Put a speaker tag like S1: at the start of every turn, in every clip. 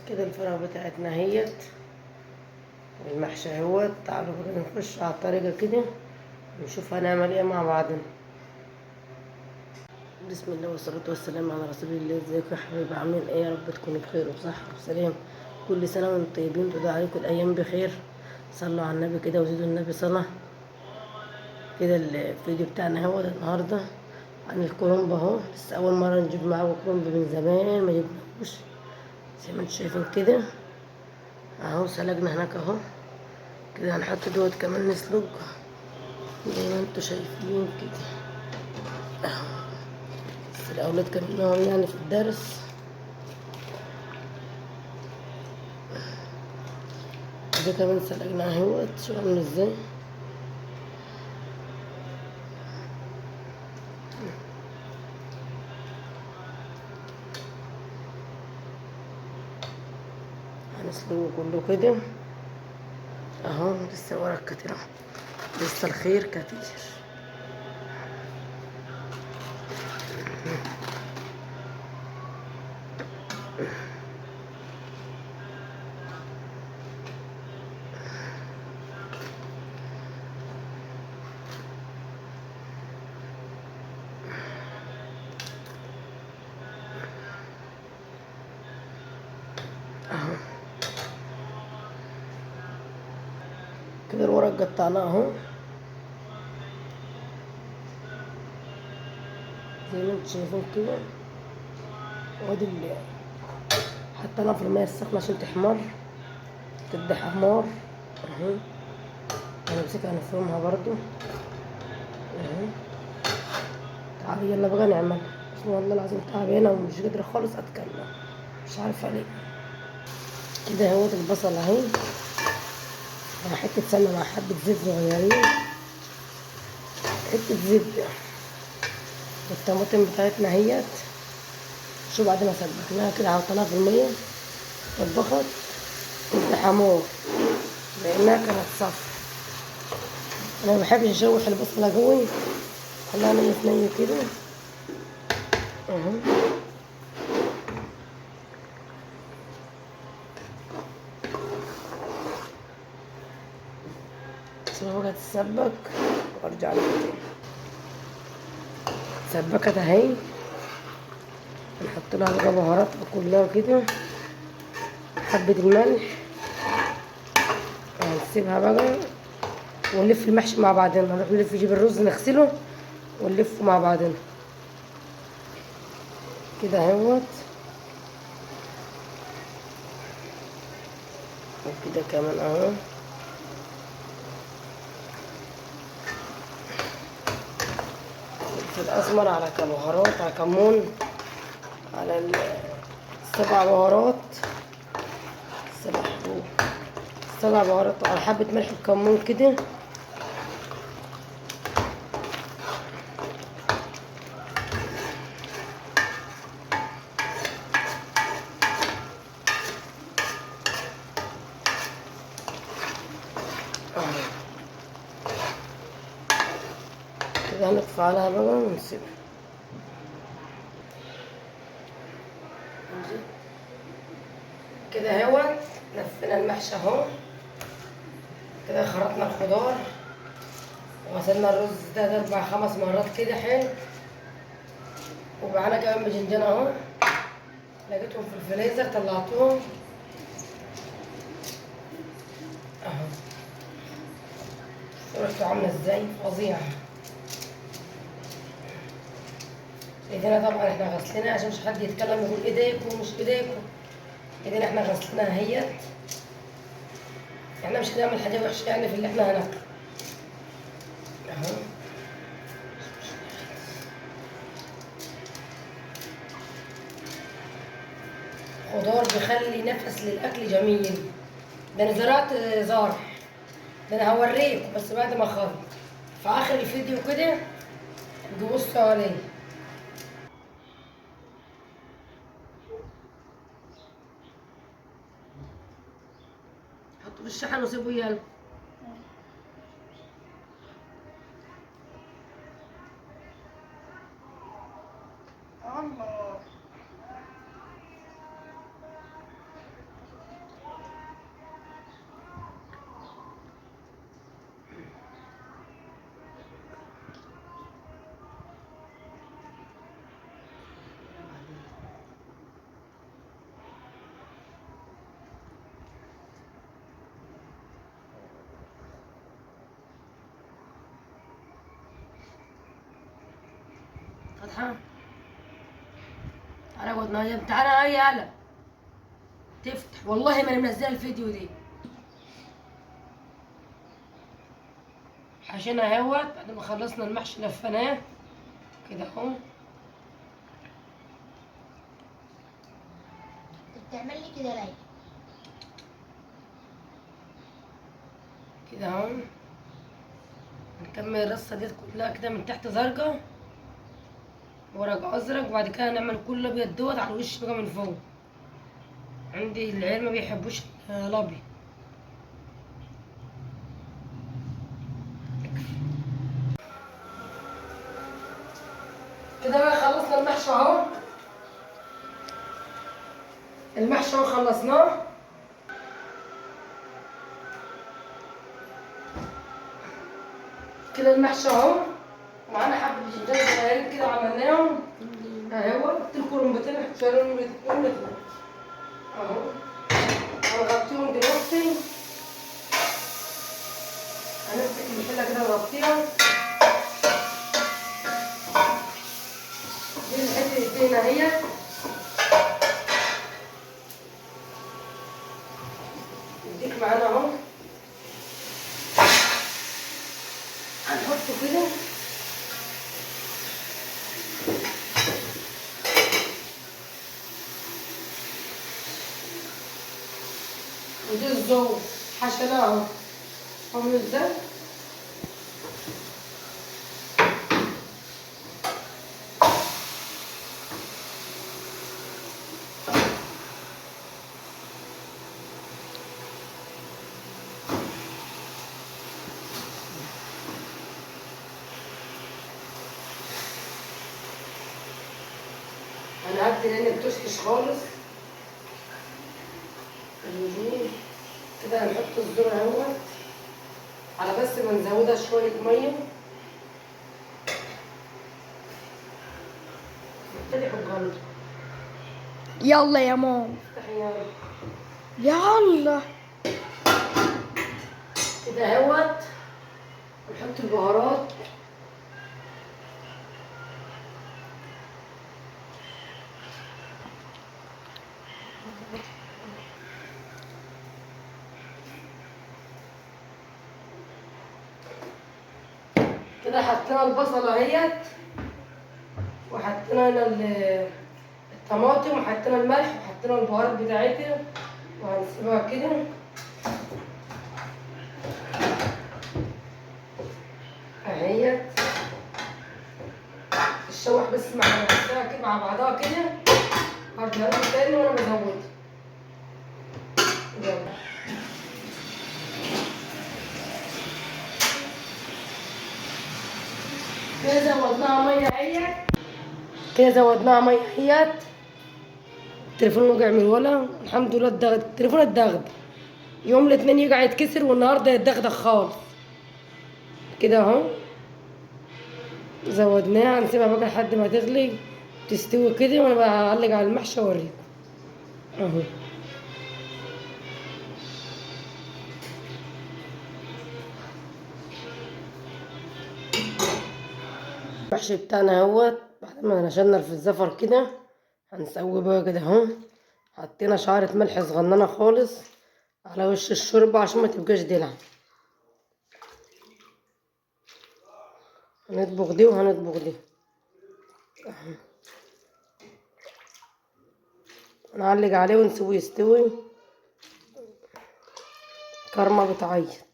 S1: كده الفراخ بتاعتنا اهيت والمحشي اهوت. تعالوا بقى نخش على الطريقة كده نشوف هنعمل ايه مع بعضنا. بسم الله والصلاة والسلام على رسول الله. ازيكم يا حبايبي، عاملين ايه؟ يا رب تكونوا بخير وبصحة وسلام. كل سنة وانتم طيبين، تدعى عليكم الايام بخير. صلوا على النبي كده وزيدوا النبي صلاة. كده الفيديو بتاعنا اهو النهارده عن الكرنب اهو. لسه اول مرة نجيب معاه كرنب، من زمان ما جبناهوش. زي ما انتم شايفين كده اهو، سلقنا هناك اهو. كده هنحط دوت كمان نسلق زي ما انتم شايفين كده اهو. بس الاولاد كانوا يعني في الدرس. ده كمان سلقناه اهوت. شو عامل ازاي؟ هنسلقه كله كده اهو. لسه ورق كتير اهو، لسه الخير كتير اهو. كده الورق قطعناه اهو زي ما انتم شايفين كده. وادي حطيناها في المية السخنة عشان تحمر، تدي حمار اهو. هنمسكها نفرمها برضو اهو. تعالي يلا بقى نعمل. بس والله العظيم تعبانة ومش قادرة خالص اتكلم، مش عارفة ليه. كده اهوت البصل اهي، مع حتة سمنة مع حبة زيت صغيرين، حتة زبدة. والطماطم بتاعتنا اهيت. شو بعد ما سبكناها كده حطيناها في المية طبخت تدي حمار لانها كانت صفرا. انا ما بحبش اشوح البصلة قوي، خليها نية كده اهو. سيبها بقى تتسبك وارجع لك تاني. اتسبكت اهي. نحط لها بقى بهاراتها كلها كده، حبة الملح. هنسيبها بقى ونلف المحشي مع بعضنا. نروح نلف نجيب الرز نغسله ونلفه مع بعضنا كده اهوت. وكده كمان اهو. فلفل اسمر على كبهارات على كمون على السبع بهارات، سبع سبع بهارات على حبة ملح وكمون كده. كده هنطفي عليها بقى ونسيبها كده اهوت. لفينا المحشي اهو. كده خرطنا الخضار وغسلنا الرز ده 4 5 مرات كده حلو. ومعانا كمان باذنجان اهو، لقيتهم في الفريزر طلعتهم اهو. ريحته عامله ازاي فظيعه. ايدينا طبعا احنا غسلينها عشان مش حد يتكلم يقول ايديكم مش ايديكم. ايدينا احنا غسلناها اهيت. احنا مش هنعمل حاجه وحشه يعني في اللي احنا هناكله اهو. خضار بيخلي نفس للاكل جميل. ده انا زرعت زرع، ده انا هوريكم بس بعد ما اخلص في اخر الفيديو كده تبصوا عليه. حطوا في الشحن وسيبوه يلا.
S2: الله
S1: فتحة. تعالى اقعد معايا، تعالى هيا يلا تفتح، والله ما انا منزله الفيديو دي عشان اهوت بعد ما خلصنا المحشي لفناه كده اهو.
S2: بتعمل لي كده ليه؟
S1: كده اهو. هنكمل الرصه ديت كلها كده من تحت زرقاء ورق ازرق، وبعد كده هنعمل كل الابيض دوت على الوش بقى من فوق. عندي العيال ما بيحبوش الابيض. كده بقى خلصنا المحشي اهو. المحشي اهو خلصناه. كده المحشي اهو، ومعانا حبة بتنجان صغيرين كده عملناهم اهو. قلت لكم رمبتين شالوا من اهو. هنغطيهم دلوقتي، هنمسك الحلة كده ونغطيها. دي الحتة الدهنة اهي. الديك معانا اهو، هنحطه كده. ودي الزوج حشناه اهو، فاهمين ازاي؟ انا هدي لان بتشكش خالص الوجود كده. هنحط الذرة اهوت على بس ما نزودها شوية مية. نبتدي بالجمر.
S2: يلا يا ماما
S1: افتحي يلا.
S2: يلا.
S1: كده اهوت نحط البهارات. كده حطينا البصلة اهيت، وحطينا هنا الطماطم، وحطينا الملح، وحطينا البهارات بتاعتها، وهنسيبها كده. اهيت الشوح بس مع نفسها كده مع بعضها كده. هرجع لكم تاني وانا بزودها. يلا كده زودناها ميه اهيت. كده زودناها ميه اهيت. التليفون وقع من ولا الحمد لله. التليفون اتدغدغ. يوم الاثنين يقع يتكسر، والنهارده يتدغدغ خالص. كده اهو زودناها. هنسيبها بقى لحد ما تغلي تستوي كده، وانا بعلق على المحشي اوريكم اهو. المحشي بتاعنا اهوت بعد ما نشلنا في الزفر كده. هنسوي بقى كده اهو. حطينا شعرة ملح صغننة خالص على وش الشوربة عشان ما تبقاش دلع. هنطبخ دي وهنطبخ دي. هنعلق عليه ونسويه يستوي. كرمة بتعيط.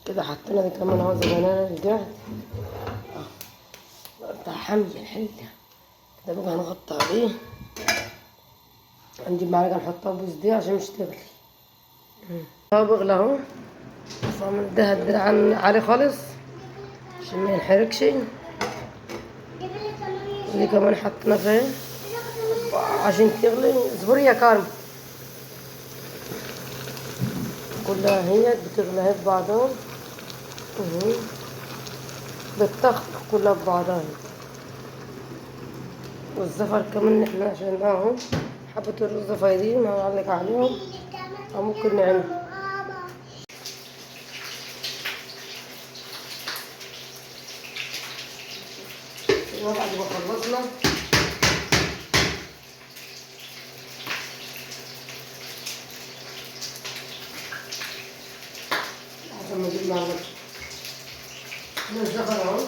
S1: كده حطينا دي كمان اهو زبنانة الجهد بتاع حمية الحلة. كده بقى هنغطي عليه. هنجيب معلقة نحطها بوز دي عشان مش تغلي. اهو بغلى اهو. صامن ده الدرع عليه خالص عشان ما ينحرقش. دي كمان حطينا فيها عشان تغلي. اصبري يا كارم. كلها هي بتغلي اهي في بعضها اهي. بتطخطخ كلها في بعضها. والزفر كمان احنا عشان اهو حبة الرز فايدين هنعلق عليهم او ممكن نعمل. بعد ما خلصنا عشان ما نجيب معلقة الزفر اهو.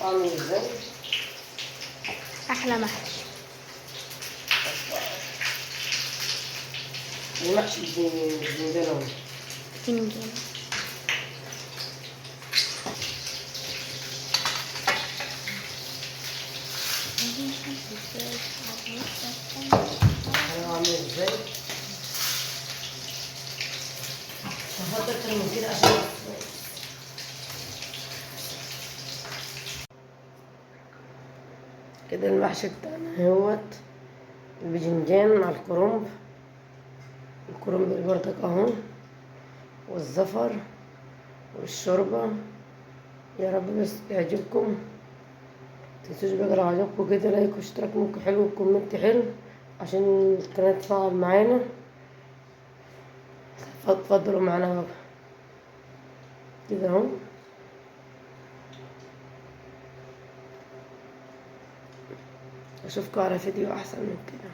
S1: عامل ازاي؟
S2: احلى محشي.
S1: المحشي الباذنجان اهو.
S2: فنجان.
S1: انا عامل ازاي؟ هحط اكتر من كده عشان كده المحشي بتاعنا اهوت. الباذنجان مع الكرنب اللي برضك اهو، والزفر والشوربة. يا رب بس يعجبكم. متنسوش بقى لو عجبكم كده لايك واشتراك ممكن حلو وكومنت حلو عشان القناة تتفاعل معانا. اتفضلوا معانا بقى كده اهو. اشوفكم على فيديو احسن من كده.